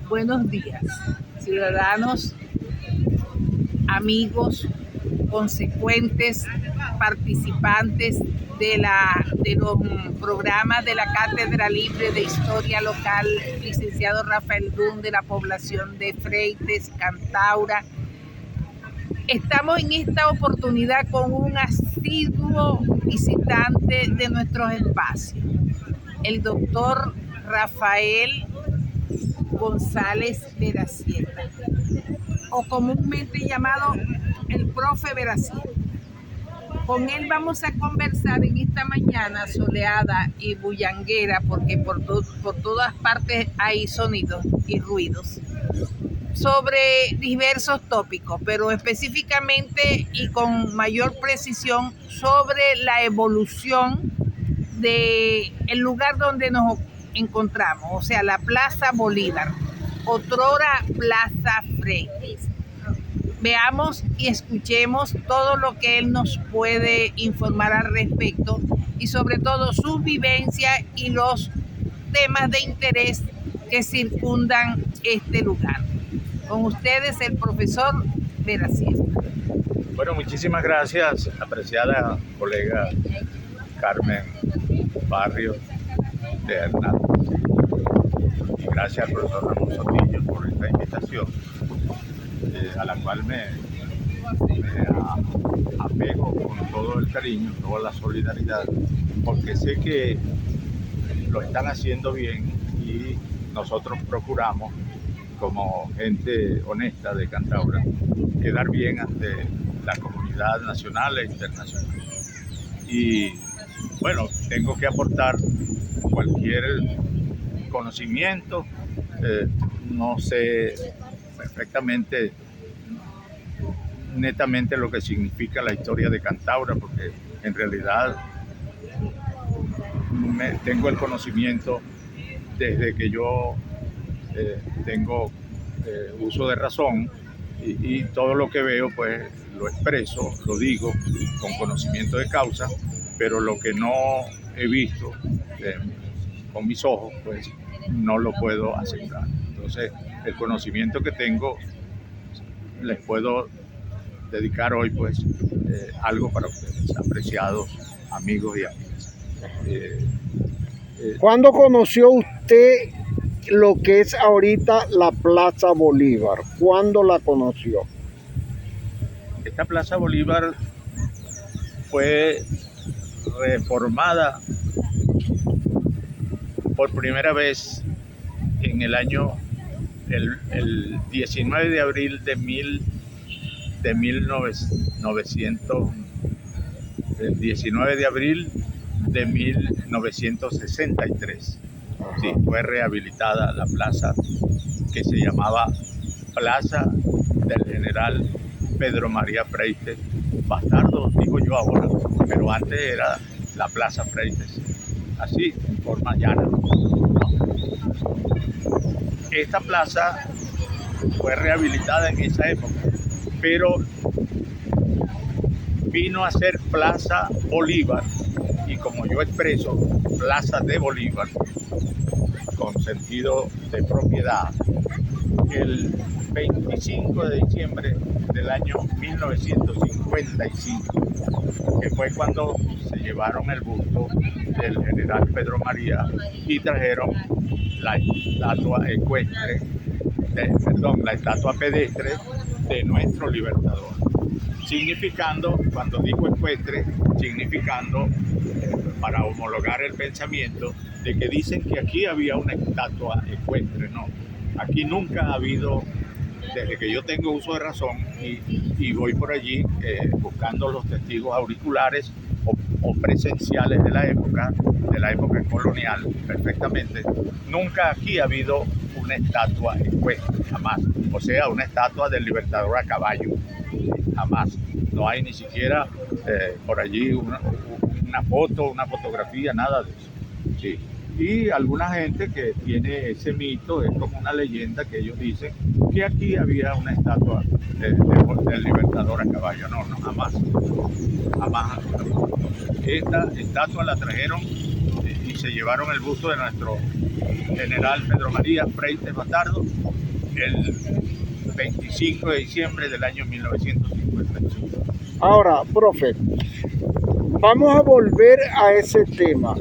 Buenos días, ciudadanos, amigos, consecuentes, participantes de los programas de la Cátedra Libre de Historia Local, licenciado Rafael Dun, de la población de Freites, Cantaura. Estamos en esta oportunidad con un asiduo visitante de nuestros espacios, el doctor Rafael González Veracieta, o comúnmente llamado el profe Veracieta. Con él vamos a conversar en esta mañana soleada y bullanguera, porque por todas partes hay sonidos y ruidos, sobre diversos tópicos, pero específicamente y con mayor precisión sobre la evolución del lugar donde nos encontramos, o sea, la Plaza Bolívar, otrora Plaza Freites. Veamos y escuchemos todo lo que él nos puede informar al respecto y sobre todo sus vivencias y los temas de interés que circundan este lugar. Con ustedes el profesor Veracieta. Bueno, muchísimas gracias, apreciada colega Carmen Barrios de Hernández. Y gracias al profesor Ramón Sotillo por esta invitación, a la cual me apego con todo el cariño, toda la solidaridad, porque sé que lo están haciendo bien y nosotros procuramos, como gente honesta de Cantaura, quedar bien ante la comunidad nacional e internacional. Y bueno, tengo que aportar cualquier conocimiento, no sé perfectamente, netamente lo que significa la historia de Cantaura, porque en realidad tengo el conocimiento desde que yo tengo uso de razón y todo lo que veo pues lo expreso, lo digo con conocimiento de causa, pero lo que no he visto con mis ojos pues no lo puedo asegurar. Entonces el conocimiento que tengo les puedo dedicar hoy pues algo para ustedes, apreciados amigos y amigas. ¿Cuándo conoció usted lo que es ahorita la Plaza Bolívar? ¿Cuándo la conoció? Esta Plaza Bolívar fue reformada por primera vez en el año, el 19 de abril de 1963. Sí, fue rehabilitada la plaza que se llamaba Plaza del General Pedro María Freites, bastardo, digo yo ahora, pero antes era la Plaza Freites, así en forma llana, ¿no? Esta plaza fue rehabilitada en esa época, pero vino a ser Plaza Bolívar, y como yo expreso, Plaza de Bolívar, con sentido de propiedad, el 25 de diciembre del año 1955, que fue cuando se llevaron el busto del general Pedro María y trajeron la estatua ecuestre, la estatua pedestre de nuestro libertador. Significando, cuando digo ecuestre, significando, para homologar el pensamiento, de que dicen que aquí había una estatua ecuestre. No, aquí nunca ha habido, desde que yo tengo uso de razón y voy por allí buscando los testigos auriculares o presenciales de la época colonial, perfectamente, nunca aquí ha habido una estatua ecuestre, jamás. O sea, una estatua del libertador a caballo, jamás. No hay ni siquiera por allí una foto, una fotografía, nada de eso. Sí. Y alguna gente que tiene ese mito, es como una leyenda que ellos dicen que aquí había una estatua del libertador a caballo. No, jamás. Jamás. Esta estatua la trajeron y se llevaron el busto de nuestro general Pedro María Freites Bastardo el 25 de diciembre del año 1955. Ahora, profe, vamos a volver a ese tema,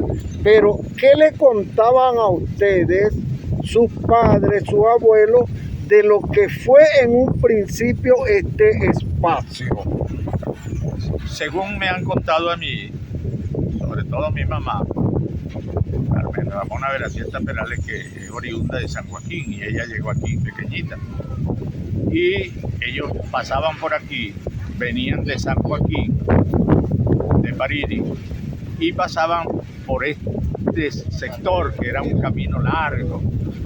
pero ¿qué le contaban a ustedes, sus padres, sus abuelos, de lo que fue en un principio este espacio? Según me han contado a mí, sobre todo a mi mamá, Carmen Ramona Veracieta Perales, que es oriunda de San Joaquín, y ella llegó aquí pequeñita. Y ellos pasaban por aquí, venían de San Joaquín, de Pariri, y pasaban por este sector, que era un camino largo.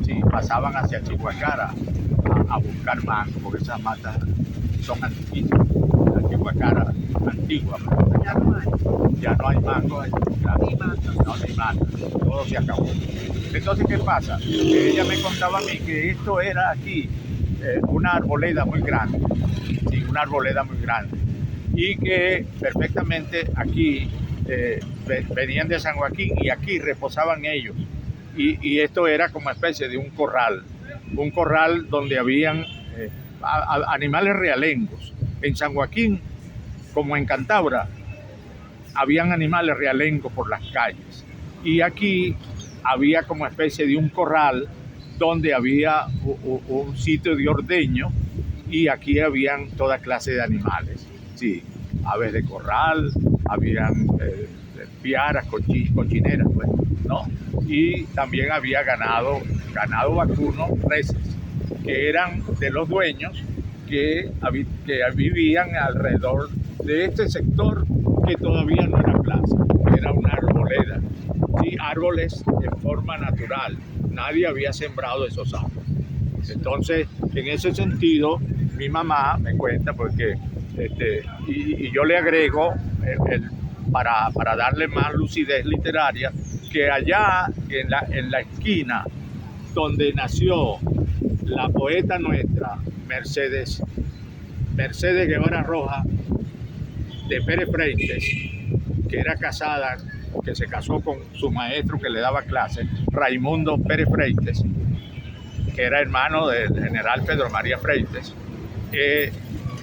Sí, pasaban hacia Chihuahua a buscar mango, porque esas matas son antiguísimas. La Chihuahua antigua, ya no hay mango, no hay mango, todo se acabó. Entonces, ¿qué pasa? Ella me contaba a mí que esto era aquí una arboleda muy grande, sí, una arboleda muy grande, y que perfectamente aquí venían de San Joaquín y aquí reposaban ellos, y esto era como especie de un corral donde habían animales realengos. En San Joaquín, como en Cantabria, habían animales realengos por las calles, y aquí había como especie de un corral donde había un sitio de ordeño, y aquí habían toda clase de animales, sí, aves de corral, habían piaras, cochineras, pues, ¿no? Y también había ganado vacuno, reses, que eran de los dueños que vivían alrededor de este sector, que todavía no era plaza, era una arboleda, y árboles en forma natural. Nadie había sembrado esos árboles. Entonces, en ese sentido, mi mamá me cuenta, porque y yo le agrego para darle más lucidez literaria, que allá en la esquina donde nació la poeta nuestra Mercedes Guevara Roja de Pérez Freites, que era casada, que se casó con su maestro que le daba clases, Raimundo Pérez Freites, que era hermano del general Pedro María Freites.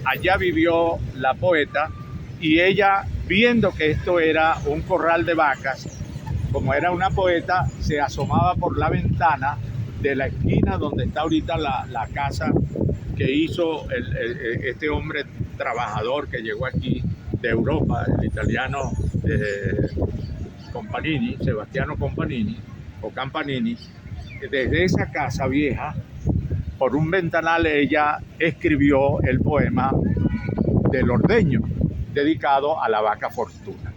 Allá vivió la poeta, y ella, viendo que esto era un corral de vacas, como era una poeta, se asomaba por la ventana de la esquina donde está ahorita la casa que hizo este hombre trabajador que llegó aquí de Europa, el italiano Campanini, Sebastiano Campanini, o Campanini. Desde esa casa vieja, por un ventanal, ella escribió el poema del ordeño, dedicado a la vaca Fortuna,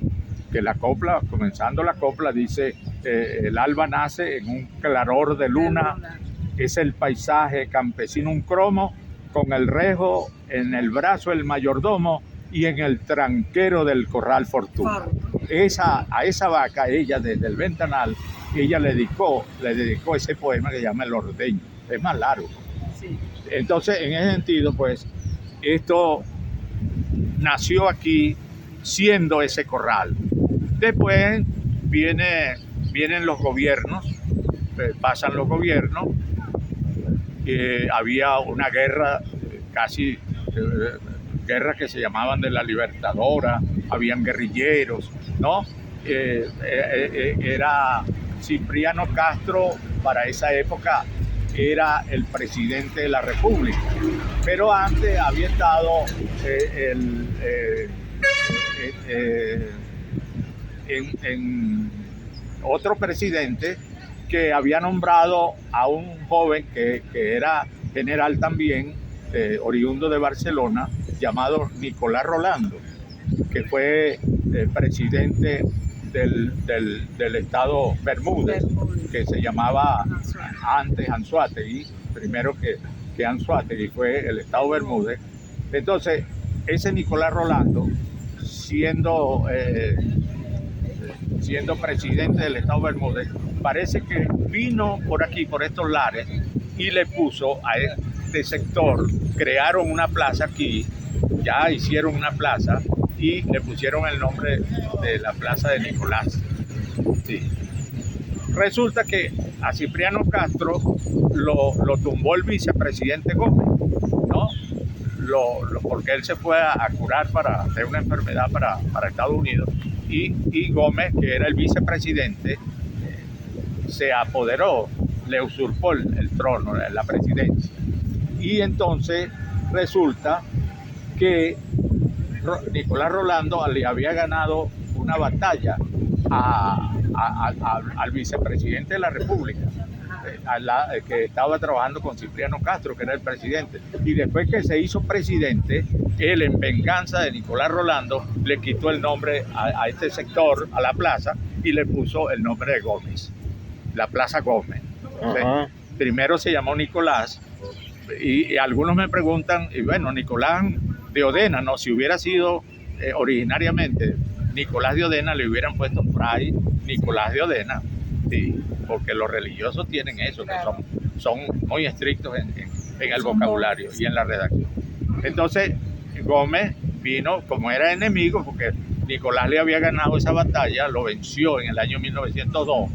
que la copla, comenzando la copla, dice: el alba nace en un claror de luna, es el paisaje campesino un cromo, con el rejo en el brazo el mayordomo, y en el tranquero del corral Fortuna. A esa vaca, ella desde el ventanal, ella le dedicó ese poema que se llama El Ordeño. Es más largo. Sí. Entonces, en ese sentido, pues, esto nació aquí siendo ese corral. Después vienen los gobiernos, pasan los gobiernos, había una guerra, casi guerras que se llamaban de la Libertadora, habían guerrilleros, ¿no? Era Cipriano Castro, para esa época era el presidente de la República, pero antes había estado en otro presidente que había nombrado a un joven que era general también, oriundo de Barcelona, llamado Nicolás Rolando, que fue presidente del estado Bermúdez, que se llamaba antes Anzoátegui, primero que Anzoátegui fue el estado Bermúdez. Entonces, ese Nicolás Rolando, siendo presidente del estado Bermúdez, parece que vino por aquí, por estos lares, y le puso a este sector, crearon una plaza aquí, ya hicieron una plaza, y le pusieron el nombre de la plaza de Nicolás. Sí. Resulta que a Cipriano Castro lo tumbó el vicepresidente Gómez, ¿no? Porque él se fue a curar de una enfermedad para Estados Unidos y Gómez, que era el vicepresidente, se apoderó, le usurpó el trono, la presidencia. Y entonces resulta que Nicolás Rolando le había ganado una batalla al vicepresidente de la República, que estaba trabajando con Cipriano Castro, que era el presidente. Y después que se hizo presidente, él, en venganza de Nicolás Rolando, le quitó el nombre a este sector, a la plaza, y le puso el nombre de Gómez, la Plaza Gómez. Primero se llamó Nicolás, y algunos me preguntan, y bueno, Nicolás de Odena, no, si hubiera sido originariamente Nicolás de Odena, le hubieran puesto Fray Nicolás de Odena, sí, porque los religiosos tienen eso, claro, que son muy estrictos en el vocabulario y en la redacción. Entonces Gómez vino, como era enemigo, porque Nicolás le había ganado esa batalla, lo venció en el año 1902,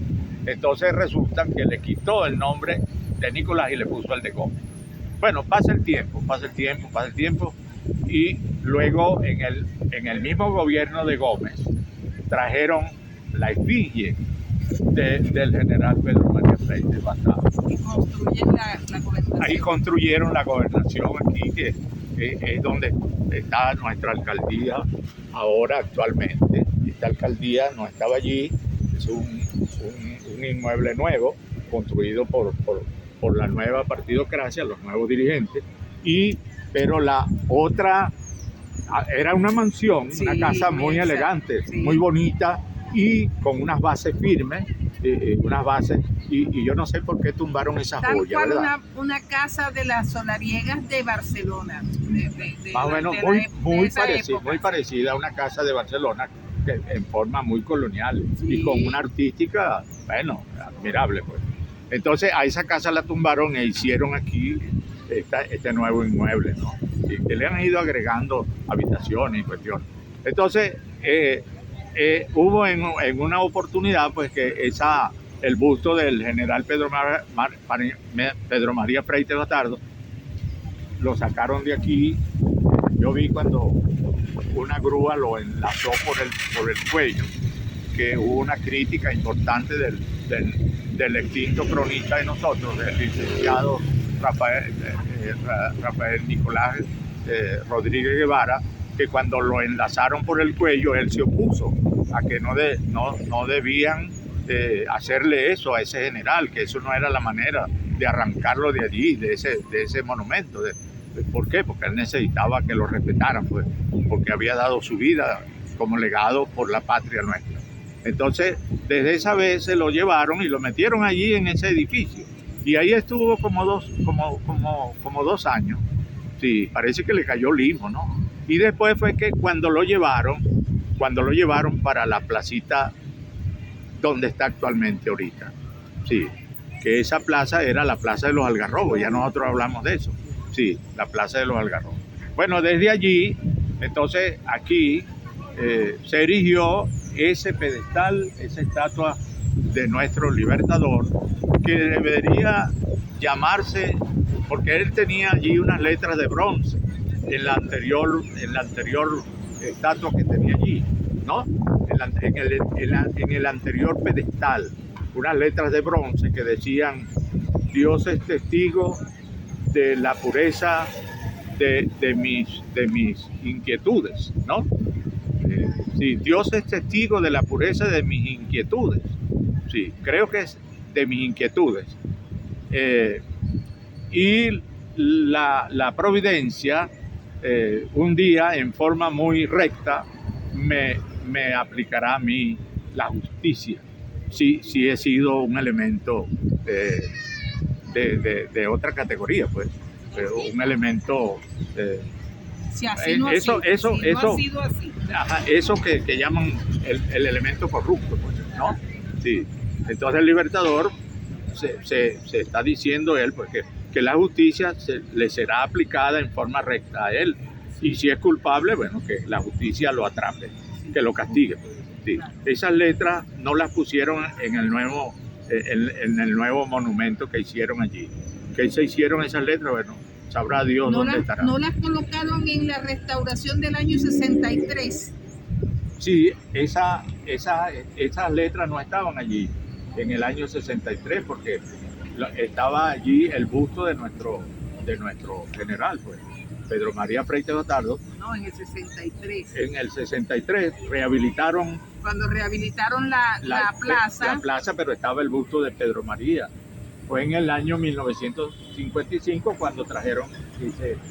entonces resulta que le quitó el nombre de Nicolás y le puso el de Gómez. Bueno, pasa el tiempo, y luego en el mismo gobierno de Gómez trajeron la efigie del general Pedro María Freire Batá. Y construyen la gobernación. Ahí construyeron la gobernación aquí, que es donde está nuestra alcaldía ahora actualmente. Esta alcaldía no estaba allí, es un inmueble nuevo, construido por la nueva partidocracia, los nuevos dirigentes, pero la otra era una mansión, sí, una casa muy elegante, sí, muy bonita y con unas bases firmes, unas bases, y yo no sé por qué tumbaron esa joya, tal cual, ¿verdad? Una casa de las solariegas de Barcelona. Más o menos muy parecida a una casa de Barcelona, en forma muy colonial, sí, y con una artística, bueno, admirable, pues. Entonces a esa casa la tumbaron e hicieron aquí este nuevo inmueble, ¿no? Y que le han ido agregando habitaciones y cuestiones. Entonces hubo en una oportunidad, pues, que el busto del general Pedro María Freire Batardo lo sacaron de aquí. Yo vi cuando una grúa lo enlazó por el cuello, que hubo una crítica importante del extinto cronista de nosotros, el licenciado Rafael Nicolás Rodríguez Guevara, que cuando lo enlazaron por el cuello, él se opuso a que no debían hacerle eso a ese general, que eso no era la manera de arrancarlo de allí, de ese monumento. ¿Por qué? Porque él necesitaba que lo respetaran, pues, porque había dado su vida como legado por la patria nuestra. Entonces, desde esa vez se lo llevaron y lo metieron allí en ese edificio. Y ahí estuvo como dos años. Sí, parece que le cayó limo, ¿no? Y después fue que cuando lo llevaron para la placita donde está actualmente ahorita. Sí, que esa plaza era la Plaza de los Algarrobos, ya nosotros hablamos de eso. Sí, la Plaza de los Algarrobos. Bueno, desde allí, entonces aquí se erigió ese pedestal, esa estatua de nuestro libertador, que debería llamarse, porque él tenía allí unas letras de bronce en la anterior estatua que tenía allí, ¿no? En el anterior pedestal, unas letras de bronce que decían: Dios es testigo de la pureza de mis inquietudes, ¿no? Sí, Dios es testigo de la pureza de mis inquietudes. Sí, creo que es de mis inquietudes. Y la providencia, un día, en forma muy recta, me aplicará a mí la justicia. Sí, he sido un elemento de otra categoría, pues, un elemento... Si así no ha sido así. Ajá, eso que llaman el elemento corrupto, pues, ¿no? Sí. Entonces el libertador se está diciendo él, pues, que la justicia le será aplicada en forma recta a él. Y si es culpable, bueno, que la justicia lo atrape, que lo castigue. Sí. Esas letras no las pusieron en el nuevo en el nuevo monumento que hicieron allí. ¿Qué se hicieron esas letras? Bueno, sabrá Dios dónde estarán. ¿No las colocaron en la restauración del año 63? Sí, esas letras no estaban allí en el año 63 porque estaba allí el busto de nuestro general, pues, Pedro María Freyte Gotardo. No, en el 63. En el 63 rehabilitaron... Cuando rehabilitaron la plaza. La plaza, pero estaba el busto de Pedro María. Fue en el año 1955 cuando trajeron...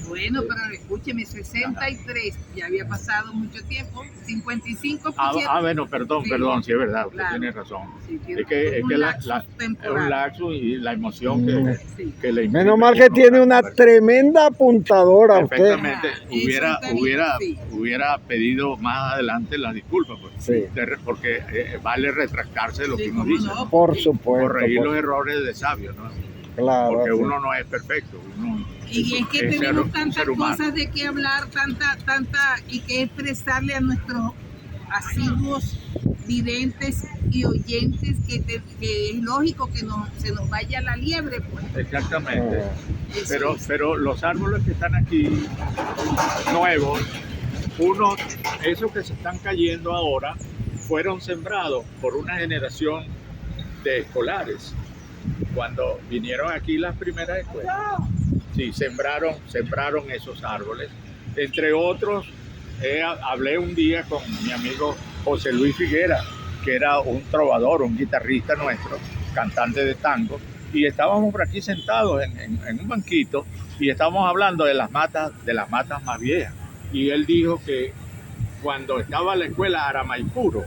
Bueno, pero escúcheme, 63, ya había pasado mucho tiempo, 55 bueno, perdón, sí es verdad, usted tiene razón. Sí, es que es un lapsus y la emoción que le imprime. Menos mal que tiene una tremenda apuntadora usted. Perfectamente, hubiera pedido más adelante las disculpas, pues, sí. Porque vale retractarse de lo que uno dice. No, por supuesto. Corregir los errores de sabios, ¿no? Claro. Porque uno no es perfecto. Y es que tenemos tantas cosas de qué hablar, tanta y que expresarle a nuestros asiduos videntes y oyentes que es lógico que se nos vaya la liebre, pues. Exactamente. Pero los árboles que están aquí nuevos, esos que se están cayendo ahora, fueron sembrados por una generación de escolares. Cuando vinieron aquí las primeras escuelas, sí, sembraron esos árboles. Entre otros, hablé un día con mi amigo José Luis Figuera, que era un trovador, un guitarrista nuestro, cantante de tango, y estábamos por aquí sentados en un banquito y estábamos hablando de las matas más viejas. Y él dijo que cuando estaba la escuela Aramaipuro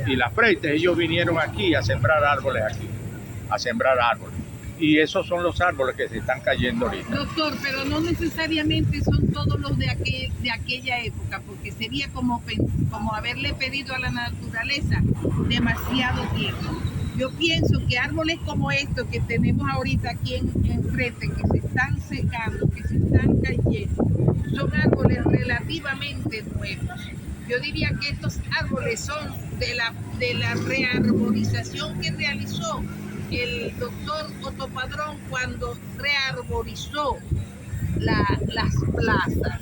y las Freites, ellos vinieron aquí a sembrar árboles Y esos son los árboles que se están cayendo ahorita. Doctor, pero no necesariamente son todos los de aquella época, porque sería como haberle pedido a la naturaleza demasiado tiempo. Yo pienso que árboles como estos que tenemos ahorita aquí enfrente, que se están secando, que se están cayendo, son árboles relativamente nuevos. Yo diría que estos árboles son de la rearborización que realizó el doctor Otto Padrón cuando rearborizó las plazas.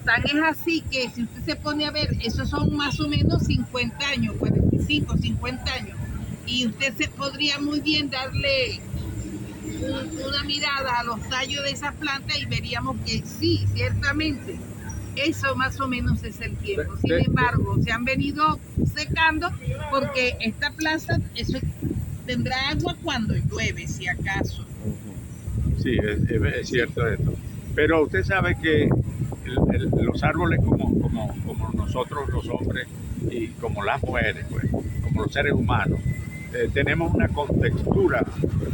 Tan es así que si usted se pone a ver, esos son más o menos 50 años, 45, 50 años. Y usted podría muy bien darle una mirada a los tallos de esas plantas y veríamos que sí, ciertamente, eso más o menos es el tiempo. Sin embargo, se han venido secando porque esta plaza tendrá agua cuando llueve, si acaso. Sí, es cierto esto. Pero usted sabe que los árboles como nosotros los hombres y como las mujeres, pues, como los seres humanos, tenemos una contextura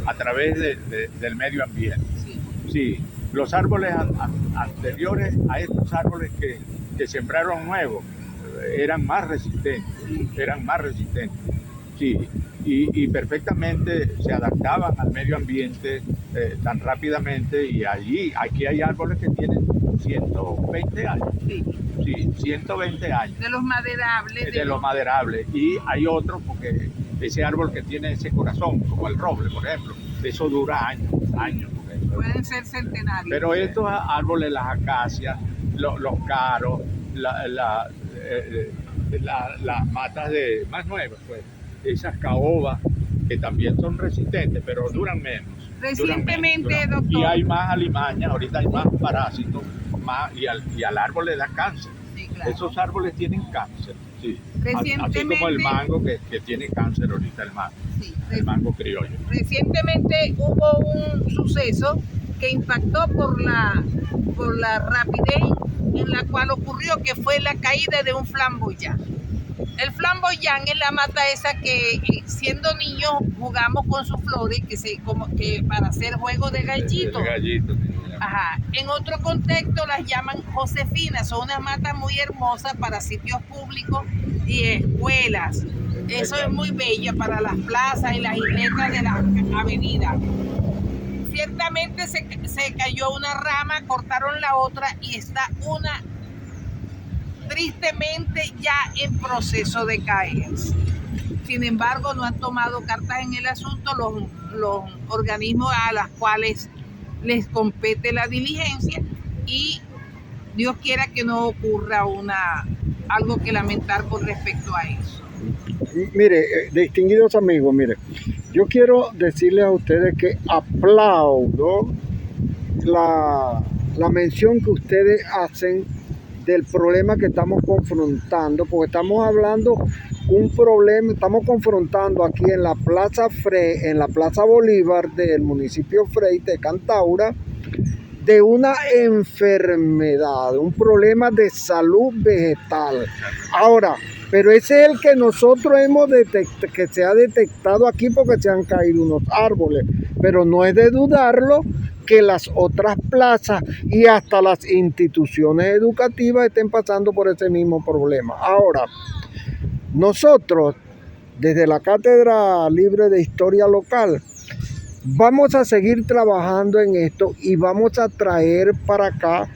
a través del medio ambiente. Sí, los árboles anteriores a estos árboles que sembraron nuevos eran más resistentes. Sí, y perfectamente se adaptaban al medio ambiente tan rápidamente, y aquí hay árboles que tienen 120 años. Sí, 120 años. De los maderables. De los maderables. Y hay otros, porque ese árbol que tiene ese corazón, como el roble, por ejemplo, eso dura años. Pueden ser centenarios. Pero estos árboles, las acacias, los caros, las matas más nuevas, pues, esas caobas, que también son resistentes, pero duran menos. Recientemente, doctor. Y hay más alimañas, ahorita hay más parásitos, y al árbol le da cáncer. Sí, claro. Esos árboles tienen cáncer, sí. Recientemente, así como el mango que tiene cáncer ahorita, el mango. Sí, el mango criollo. Recientemente hubo un suceso que impactó por la rapidez en la cual ocurrió, que fue la caída de un flamboyán. El flamboyán es la mata esa que siendo niños jugamos con sus flores, que para hacer juego de gallitos. Ajá. En otro contexto las llaman josefinas, son unas matas muy hermosas para sitios públicos y escuelas. Eso es muy bello para las plazas y las isletas de las avenidas. Ciertamente se cayó una rama, cortaron la otra y está una tristemente ya en proceso de caerse. Sin embargo, no han tomado cartas en el asunto los organismos a los cuales les compete la diligencia, y Dios quiera que no ocurra algo que lamentar con respecto a eso. Mire, distinguidos amigos, mire, yo quiero decirles a ustedes que aplaudo la mención que ustedes hacen del problema que estamos confrontando, porque estamos hablando un problema, estamos confrontando aquí en la Plaza Bolívar del municipio Frei de Cantaura, de una enfermedad, un problema de salud vegetal. Ahora, pero ese es el que nosotros hemos detectado, que se ha detectado aquí porque se han caído unos árboles, pero no es de dudarlo que las otras plazas y hasta las instituciones educativas estén pasando por ese mismo problema. Ahora, nosotros, desde la Cátedra Libre de Historia Local, vamos a seguir trabajando en esto y vamos a traer para acá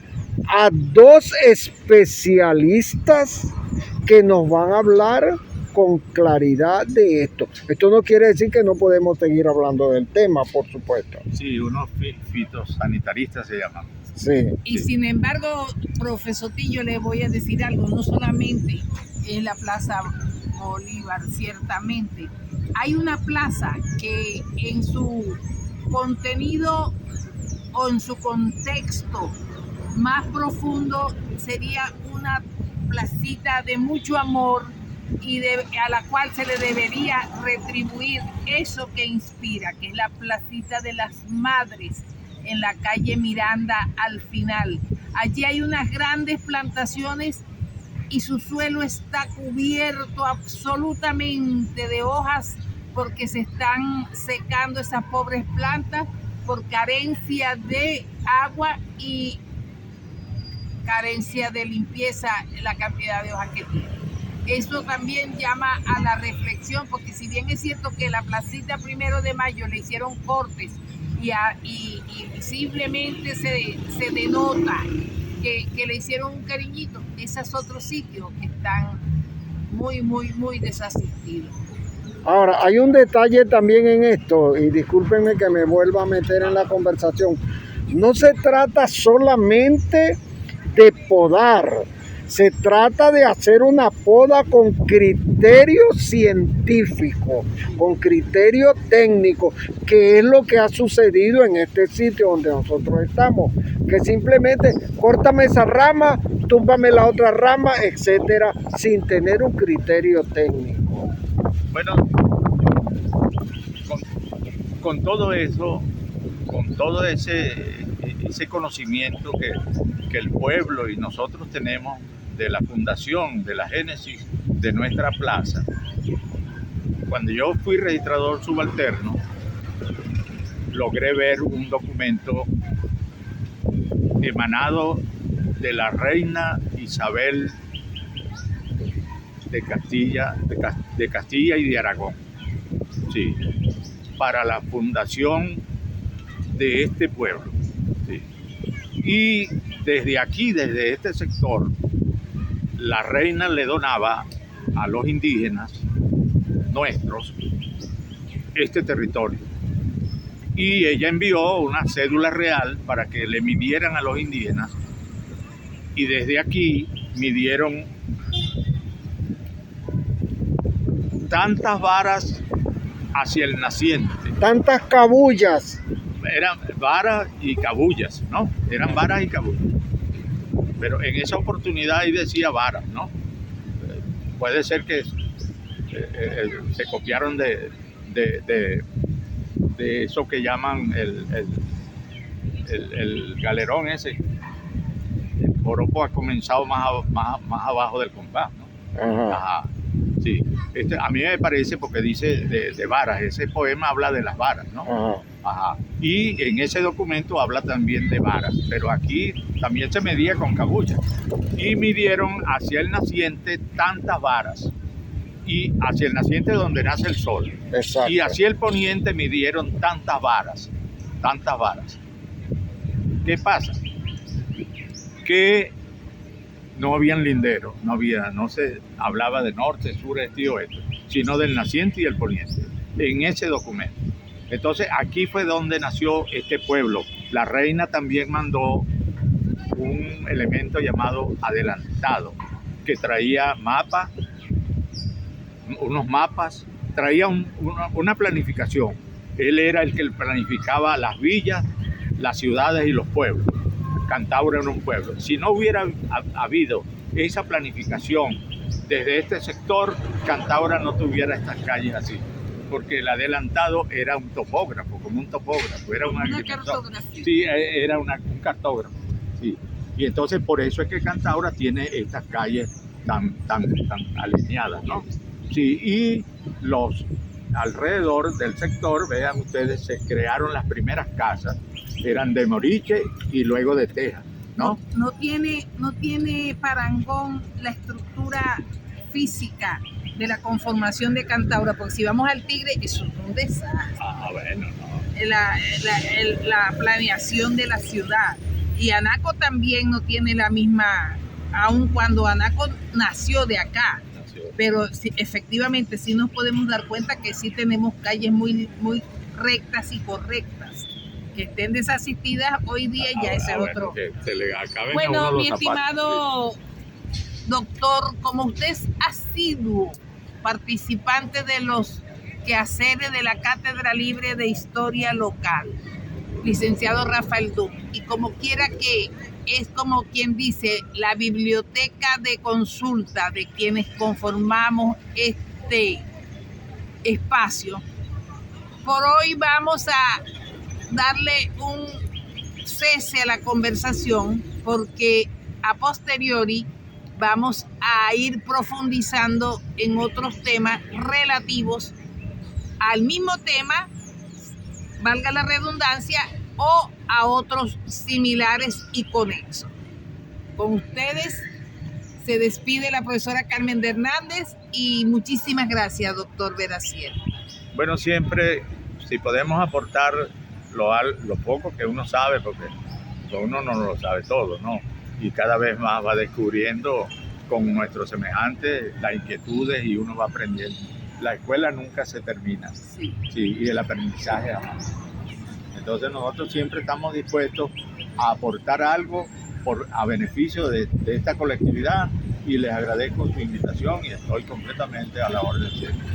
a 2 especialistas que nos van a hablar con claridad de esto. Esto no quiere decir que no podemos seguir hablando del tema, por supuesto. Sí, unos fitosanitaristas se llaman. Sí. Y sin embargo, profesor Tillo, le voy a decir algo, no solamente en la Plaza Bolívar, ciertamente. Hay una plaza que en su contenido o en su contexto más profundo sería una placita de mucho amor y a la cual se le debería retribuir eso que inspira, que es la placita de las madres en la calle Miranda al final. Allí hay unas grandes plantaciones y su suelo está cubierto absolutamente de hojas porque se están secando esas pobres plantas por carencia de agua y carencia de limpieza, la cantidad de hojas que tiene. Eso también llama a la reflexión, porque si bien es cierto que la placita 1 de Mayo le hicieron cortes y visiblemente se denota que le hicieron un cariñito, esos otros sitios están muy desasistidos. Ahora, hay un detalle también en esto, y discúlpenme que me vuelva a meter en la conversación. No se trata solamente de podar, se trata de hacer una poda con criterio científico, con criterio técnico, que es lo que ha sucedido en este sitio donde nosotros estamos, que simplemente córtame esa rama, túmbame la otra rama, etcétera, sin tener un criterio técnico. Bueno, con todo eso, con todo ese conocimiento que el pueblo y nosotros tenemos de la fundación, de la génesis de nuestra plaza, cuando yo fui registrador subalterno, logré ver un documento emanado de la reina Isabel de Castilla y de Aragón, sí, para la fundación de este pueblo. Sí. Y desde aquí, desde este sector, la reina le donaba a los indígenas nuestros este territorio. Y ella envió una cédula real para que le midieran a los indígenas, y desde aquí midieron tantas varas hacia el naciente. Tantas cabullas. Eran varas y cabullas, ¿no? Eran varas y cabullas. Pero en esa oportunidad ahí decía varas, ¿no? Puede ser que se copiaron de eso que llaman el galerón ese. El joropo ha comenzado más abajo del compás, ¿no? Ajá. Ajá. Sí, a mí me parece porque dice de varas, ese poema habla de las varas, ¿no? Ajá. Ajá. Y en ese documento habla también de varas, pero aquí también se medía con cabullas. Y midieron hacia el naciente tantas varas, y hacia el naciente donde nace el sol. Exacto. Y hacia el poniente midieron tantas varas. ¿Qué pasa? Que no habían linderos, no se hablaba de norte, sur, este y oeste, sino del naciente y el poniente, en ese documento. Entonces aquí fue donde nació este pueblo. La reina también mandó un elemento llamado adelantado, que traía unos mapas, traía una planificación. Él era el que planificaba las villas, las ciudades y los pueblos. Cantaura era un pueblo. Si no hubiera habido esa planificación desde este sector, Cantaura no tuviera estas calles así, porque el adelantado era un topógrafo, como un topógrafo, era una cartografía. Sí, era un cartógrafo. Sí. Y entonces por eso es que Cantaura tiene estas calles tan alineadas, ¿no? Sí, y los alrededor del sector, vean ustedes, se crearon las primeras casas, eran de moriche y luego de teja, ¿no? No tiene parangón la estructura física de la conformación de Cantaura, porque si vamos al Tigre, eso es un desastre. Bueno, no. La planeación de la ciudad. Y Anaco también no tiene la misma, aun cuando Anaco nació de acá. Pero sí, efectivamente sí nos podemos dar cuenta que sí tenemos calles muy rectas y correctas. Que estén desasistidas hoy día ya es otro. Bueno, mi estimado doctor, como usted es asiduo participante de los quehaceres de la Cátedra Libre de Historia Local, licenciado Rafael Dunn, y como quiera que es como quien dice la biblioteca de consulta de quienes conformamos este espacio, por hoy vamos a darle un cese a la conversación porque a posteriori vamos a ir profundizando en otros temas relativos al mismo tema, valga la redundancia, o a otros similares y conexos. Con ustedes se despide la profesora Carmen de Hernández y muchísimas gracias, doctor Veracier. Bueno, siempre, si podemos aportar lo poco que uno sabe, porque uno no lo sabe todo, ¿no? Y cada vez más va descubriendo con nuestros semejantes las inquietudes y uno va aprendiendo. La escuela nunca se termina, sí, y el aprendizaje jamás. Entonces nosotros siempre estamos dispuestos a aportar algo a beneficio de esta colectividad y les agradezco su invitación y estoy completamente a la orden siempre.